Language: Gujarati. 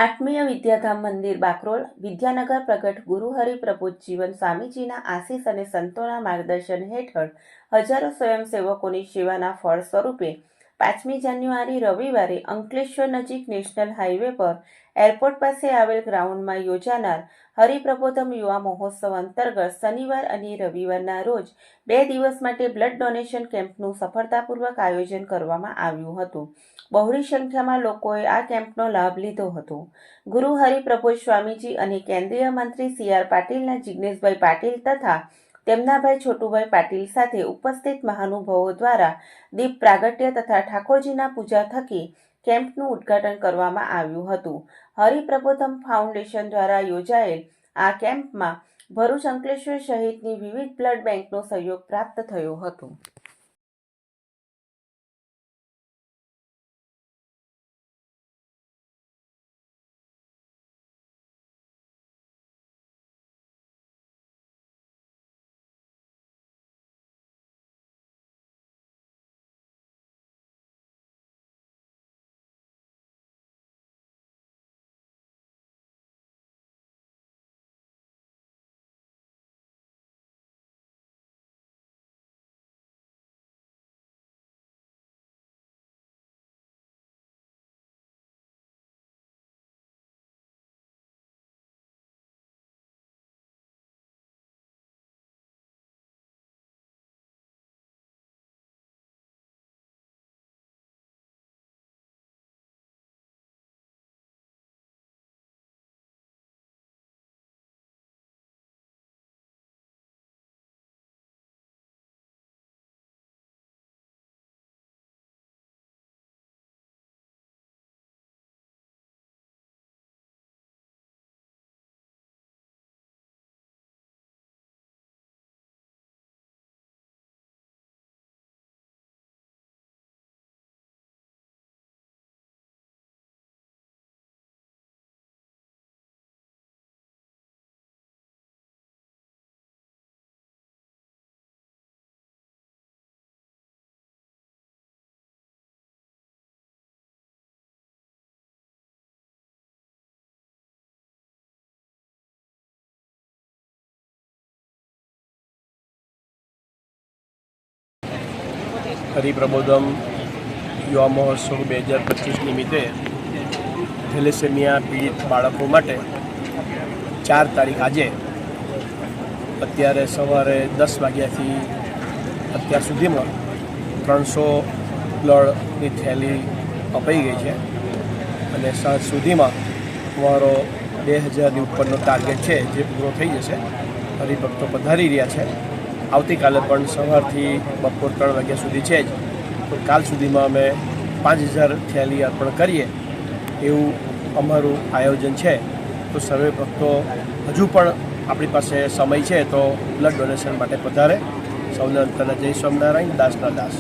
આત્મીય વિદ્યાધામ મંદિર બાકરોલ વિદ્યાનગર પ્રગટ ગુરુ હરિપ્રબોધ જીવન સ્વામીજીના આશીષ અને સંતોના માર્ગદર્શન હેઠળ હજારો સ્વયંસેવકોની સેવાના ફળ સ્વરૂપે 5મી જાન્યુઆરી રવિવારે અંકલેશ્વર નજીક નેશનલ હાઈવે પર એરપોર્ટ પાસે આવેલ ગ્રાઉન્ડમાં યોજાનાર હરિપ્રબોધમ યુવા મહોત્સવ અંતર્ગત શનિવાર અને રવિવારના રોજ 2 દિવસ માટે બ્લડ ડોનેશન કેમ્પનું સફળતાપૂર્વક આયોજન કરવામાં આવ્યું હતું. બહોળી સંખ્યામાં લોકોએ આ કેમ્પનો લાભ લીધો હતો. ગુરુ હરિપ્રબોધ સ્વામીજી અને કેન્દ્રીય મંત્રી CR પાટીલના જિગ્નેશભાઈ પાટીલ તથા તેમના ભાઈ છોટુભાઈ પાટીલ સાથે ઉપસ્થિત મહાનુભાવો દ્વારા દીપ પ્રાગટ્ય તથા ઠાકોરજીના પૂજા થકી કેમ્પનું ઉદ્ઘાટન કરવામાં આવ્યું હતું. હરિપ્રબોધમ ફાઉન્ડેશન દ્વારા યોજાયેલ આ કેમ્પમાં ભરૂચ, અંકલેશ્વર સહિતની વિવિધ બ્લડ બેંકનો સહયોગ પ્રાપ્ત થયો હતો. હરિપ્રબોધમ યુવા મહોત્સવ 2025 નિમિત્તે થેલેસેમિયા પીડિત બાળકો માટે 4 તારીખ આજે અત્યારે સવારે 10 વાગ્યાથી અત્યાર સુધીમાં 300 બ્લડની થેલી અપાઈ ગઈ છે અને સાંજ સુધીમાં અમારો 2000ની ઉપરનો ટાર્ગેટ છે જે પૂરો થઈ જશે. હરિભક્તો પધારી રહ્યા છે. આવતીકાલે પણ સવારથી બપોર 3 વાગ્યા સુધી છે જ, તો કાલ સુધીમાં અમે 5000 થેલી અર્પણ કરીએ એવું અમારું આયોજન છે. તો સર્વે ભક્તો હજુ પણ આપણી પાસે સમય છે તો બ્લડ ડોનેશન માટે પધારે. સૌને અંતરના જય સ્વામિનારાયણ, દાસના દાસ.